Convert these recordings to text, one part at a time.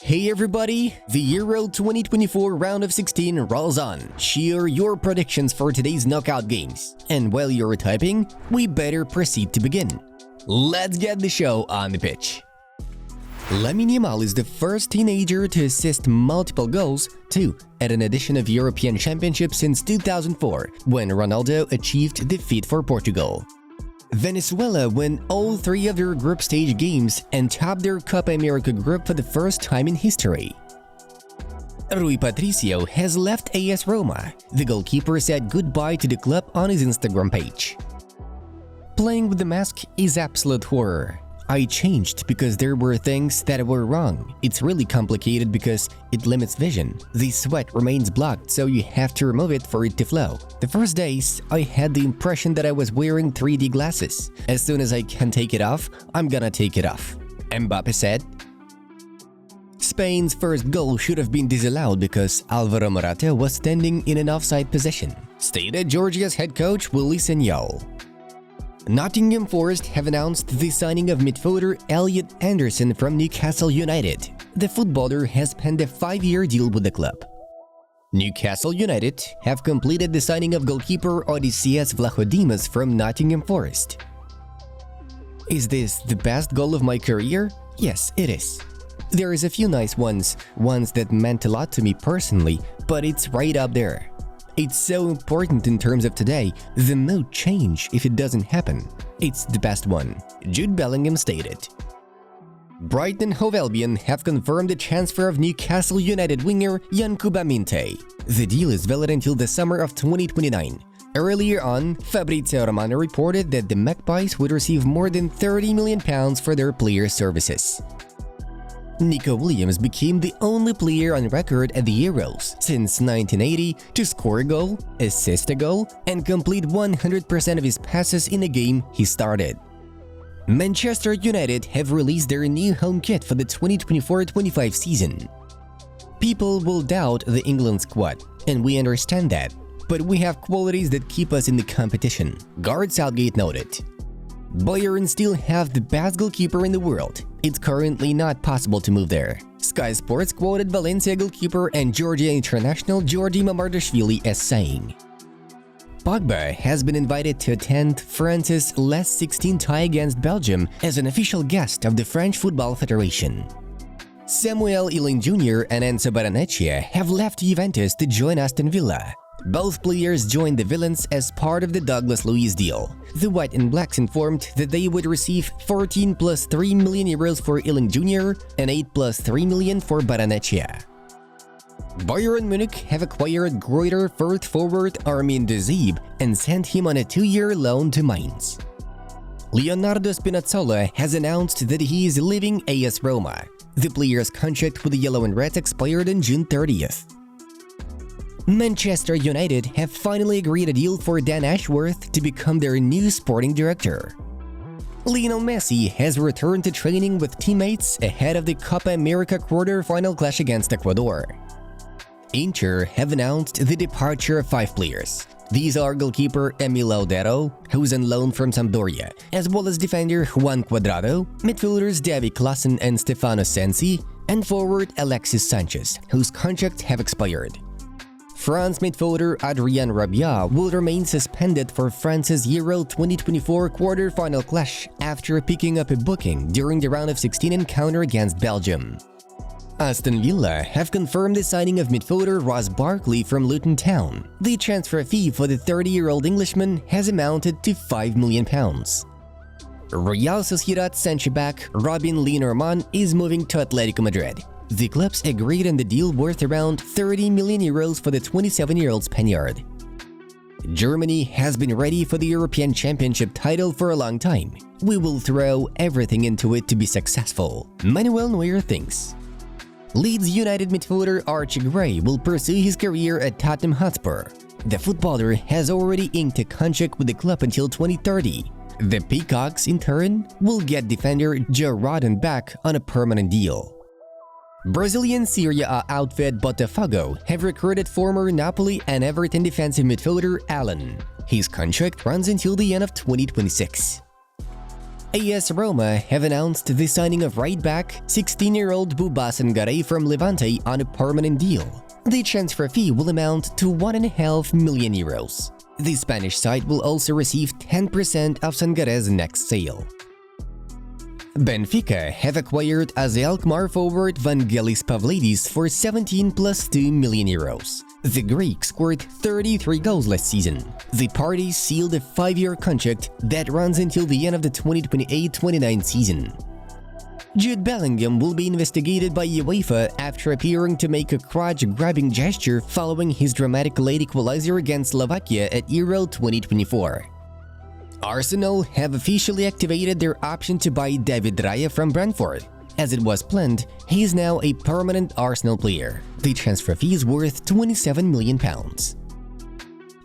Hey everybody, the Euro 2024 round of 16 rolls on. Share your predictions for today's knockout games. And while you're typing, we better proceed to begin. Let's get the show on the pitch. Lamine Yamal is the first teenager to assist multiple goals, two at an edition of European Championship since 2004, when Ronaldo achieved defeat for Portugal. Venezuela win all three of their group stage games and top their Copa America group for the first time in history. Rui Patricio has left AS Roma. The goalkeeper said goodbye to the club on his Instagram page. Playing with the mask is absolute horror. I changed because there were things that were wrong. It's really complicated because it limits vision. The sweat remains blocked, so you have to remove it for it to flow. The first days, I had the impression that I was wearing 3D glasses. As soon as I can take it off, I'm gonna take it off. Mbappe said. Spain's first goal should have been disallowed because Alvaro Morata was standing in an offside position, stated Georgia's head coach Willy Sagnol. Nottingham Forest have announced the signing of midfielder Elliot Anderson from Newcastle United. The footballer has penned a 5-year deal with the club. Newcastle United have completed the signing of goalkeeper Odysseas Vlachodimos from Nottingham Forest. Is this the best goal of my career? Yes, it is. There is a few nice ones that meant a lot to me personally, but it's right up there. It's so important in terms of today, the mood change if it doesn't happen. It's the best one, Jude Bellingham stated. Brighton Hove Albion have confirmed the transfer of Newcastle United winger Yankuba Minte. The deal is valid until the summer of 2029. Earlier on, Fabrizio Romano reported that the Magpies would receive more than £30 million for their player services. Nico Williams became the only player on record at the Euros since 1980 to score a goal, assist a goal, and complete 100% of his passes in a game he started. Manchester United have released their new home kit for the 2024-25 season. People will doubt the England squad, and we understand that, but we have qualities that keep us in the competition, Gareth Southgate noted. Bayern still have the best goalkeeper in the world. It's currently not possible to move there. Sky Sports quoted Valencia goalkeeper and Georgia international Georgi Mamardashvili as saying, Pogba has been invited to attend France's last 16 tie against Belgium as an official guest of the French Football Federation. Samuel Eto'o Jr. and Enzo Barrenetxea have left Juventus to join Aston Villa. Both players joined the Villains as part of the Douglas Luiz deal. The White and Blacks informed that they would receive 14 plus 3 million euros for Eto'o Jr. and 8 plus 3 million for Barrenetxea. Bayern Munich have acquired Greuther Fürth forward Armin Dezib and sent him on a 2-year loan to Mainz. Leonardo Spinazzola has announced that he is leaving AS Roma. The player's contract with the Yellow and Reds expired on June 30th. Manchester United have finally agreed a deal for Dan Ashworth to become their new sporting director. Lionel Messi has returned to training with teammates ahead of the Copa America quarter-final clash against Ecuador. Inter have announced the departure of 5 players. These are goalkeeper Emil Laudero, who's on loan from Sampdoria, as well as defender Juan Cuadrado, midfielders Davy Klaassen and Stefano Sensi, and forward Alexis Sanchez, whose contracts have expired. France midfielder Adrien Rabiot will remain suspended for France's Euro 2024 quarter-final clash after picking up a booking during the round of 16 encounter against Belgium. Aston Villa have confirmed the signing of midfielder Ross Barkley from Luton Town. The transfer fee for the 30-year-old Englishman has amounted to £5 million. Real Sociedad centre-back Robin Lenormand is moving to Atletico Madrid. The clubs agreed on the deal worth around 30 million euros for the 27-year-old Spaniard. Germany has been ready for the European Championship title for a long time. We will throw everything into it to be successful, Manuel Neuer thinks. Leeds United midfielder Archie Gray will pursue his career at Tottenham Hotspur. The footballer has already inked a contract with the club until 2030. The Peacocks, in turn, will get defender Joe Rodon back on a permanent deal. Brazilian Serie A outfit Botafogo have recruited former Napoli and Everton defensive midfielder Allan. His contract runs until the end of 2026. AS Roma have announced the signing of right-back 16-year-old Buba Sangare from Levante on a permanent deal. The transfer fee will amount to €1.5 million. The Spanish side will also receive 10% of Sangare's next sale. Benfica have acquired AZ Alkmaar forward Vangelis Pavlidis for 17 plus €2 million. The Greek scored 33 goals last season. The parties sealed a 5-year contract that runs until the end of the 2028-29 season. Jude Bellingham will be investigated by UEFA after appearing to make a crotch-grabbing gesture following his dramatic late equalizer against Slovakia at Euro 2024. Arsenal have officially activated their option to buy David Raya from Brentford. As it was planned, he is now a permanent Arsenal player. The transfer fee is worth £27 million.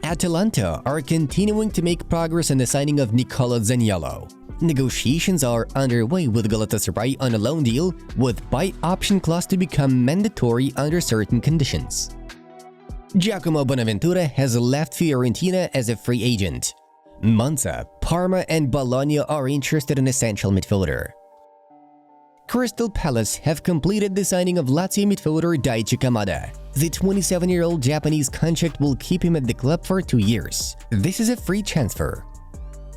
Atalanta are continuing to make progress on the signing of Nicola Zaniolo. Negotiations are underway with Galatasaray on a loan deal, with buy option clause to become mandatory under certain conditions. Giacomo Bonaventura has left Fiorentina as a free agent. Monza, Parma and Bologna are interested in a central midfielder. Crystal Palace have completed the signing of Lazio midfielder Daichi Kamada. The 27-year-old Japanese contract will keep him at the club for 2 years. This is a free transfer.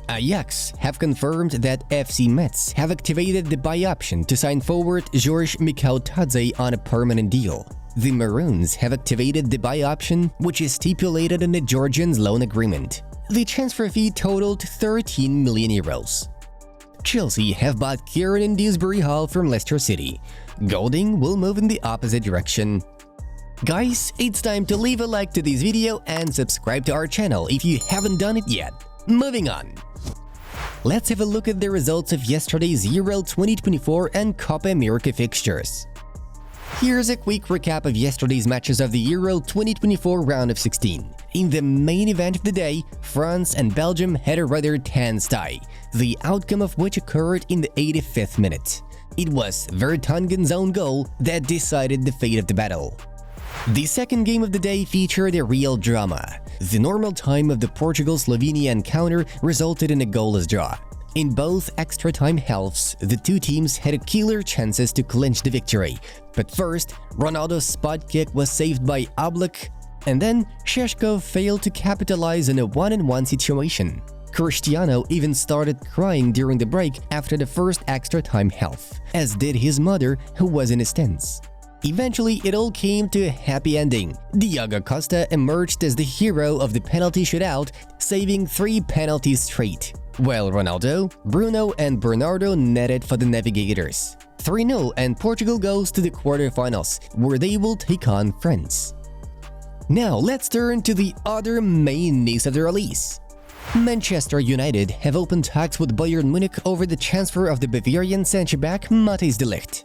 Ajax have confirmed that FC Metz have activated the buy option to sign forward George Mikautadze on a permanent deal. The Maroons have activated the buy option, which is stipulated in the Georgians' loan agreement. The transfer fee totaled €13 million. Chelsea have bought Kieran Dewsbury Hall from Leicester City. Golding will move in the opposite direction. Guys, it's time to leave a like to this video and subscribe to our channel if you haven't done it yet. Moving on. Let's have a look at the results of yesterday's Euro 2024 and Copa America fixtures. Here's a quick recap of yesterday's matches of the Euro 2024 round of 16. In the main event of the day, France and Belgium had a rather tense tie, the outcome of which occurred in the 85th minute. It was Vertonghen's own goal that decided the fate of the battle. The second game of the day featured a real drama. The normal time of the Portugal-Slovenia encounter resulted in a goalless draw. In both extra-time halves, the two teams had killer chances to clinch the victory. But first, Ronaldo's spot kick was saved by Oblak, and then Sesko failed to capitalize on a one-on-one situation. Cristiano even started crying during the break after the first extra-time half, as did his mother, who was in a stance. Eventually, it all came to a happy ending. Diogo Costa emerged as the hero of the penalty shootout, saving 3 penalties straight, while Ronaldo, Bruno and Bernardo netted for the Navigators. 3-0 and Portugal goes to the quarterfinals, where they will take on France. Now let's turn to the other main news of the release. Manchester United have opened talks with Bayern Munich over the transfer of the Bavarian centre-back Matthijs de Ligt.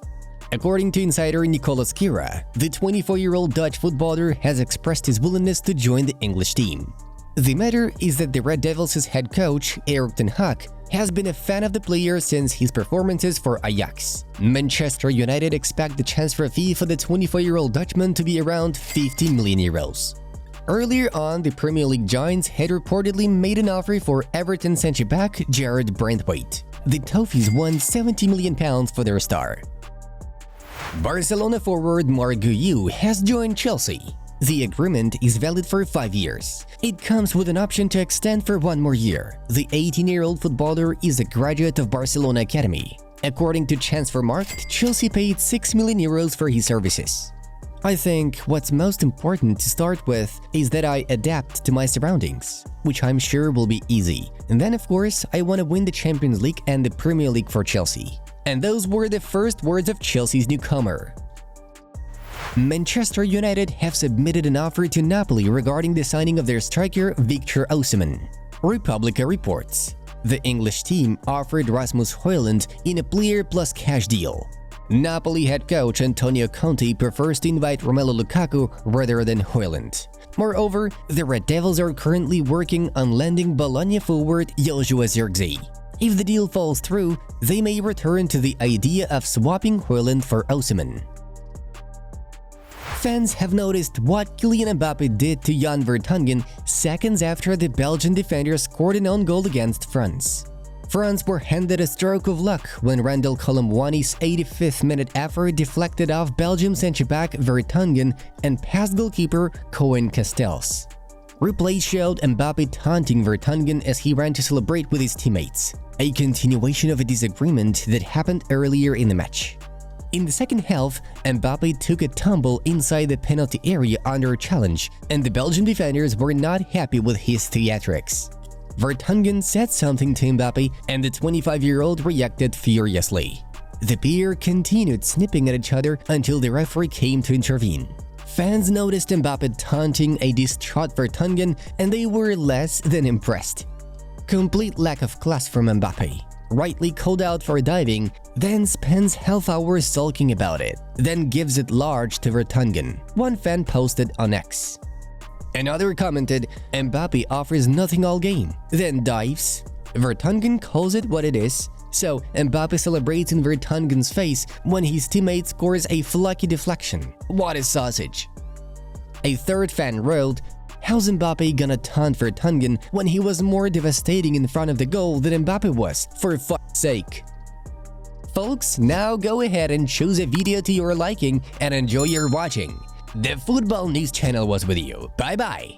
According to insider Nicolas Kira, the 24-year-old Dutch footballer has expressed his willingness to join the English team. The matter is that the Red Devils' head coach, Erik ten Hag, has been a fan of the player since his performances for Ajax. Manchester United expect the transfer fee for the 24-year-old Dutchman to be around €50 million. Earlier on, the Premier League giants had reportedly made an offer for Everton centre-back Jared Brandtwaite. The Toffees won £70 million for their star. Barcelona forward Marc Guiu has joined Chelsea. The agreement is valid for 5 years. It comes with an option to extend for 1 more year. The 18-year-old footballer is a graduate of Barcelona Academy. According to Transfermarkt, Chelsea paid €6 million for his services. I think what's most important to start with is that I adapt to my surroundings, which I'm sure will be easy. And then of course, I want to win the Champions League and the Premier League for Chelsea. And those were the first words of Chelsea's newcomer. Manchester United have submitted an offer to Napoli regarding the signing of their striker Victor Osimhen. Republica reports. The English team offered Rasmus Højlund in a player plus cash deal. Napoli head coach Antonio Conte prefers to invite Romelu Lukaku rather than Højlund. Moreover, the Red Devils are currently working on landing Bologna forward Joshua Zirkzee. If the deal falls through, they may return to the idea of swapping Højlund for Osimhen. Fans have noticed what Kylian Mbappe did to Jan Vertonghen seconds after the Belgian defender scored an own goal against France. France were handed a stroke of luck when Randall Colomwani's 85th minute effort deflected off Belgium centre-back Vertonghen and past goalkeeper Koen Castells. Replay showed Mbappe taunting Vertonghen as he ran to celebrate with his teammates, a continuation of a disagreement that happened earlier in the match. In the second half, Mbappe took a tumble inside the penalty area under a challenge, and the Belgian defenders were not happy with his theatrics. Vertonghen said something to Mbappe, and the 25-year-old reacted furiously. The pair continued snipping at each other until the referee came to intervene. Fans noticed Mbappe taunting a distraught Vertonghen, and they were less than impressed. Complete lack of class from Mbappe. Rightly called out for diving, then spends half hour sulking about it, then gives it large to Vertonghen, one fan posted on X. Another commented, Mbappe offers nothing all game, then dives. Vertonghen calls it what it is, so Mbappe celebrates in Vertonghen's face when his teammate scores a fluky deflection. What a sausage! A third fan wrote, how's Mbappe gonna taunt Vertonghen when he was more devastating in front of the goal than Mbappe was, for fuck's sake? Folks, now go ahead and choose a video to your liking and enjoy your watching. The Football News Channel was with you. Bye-bye!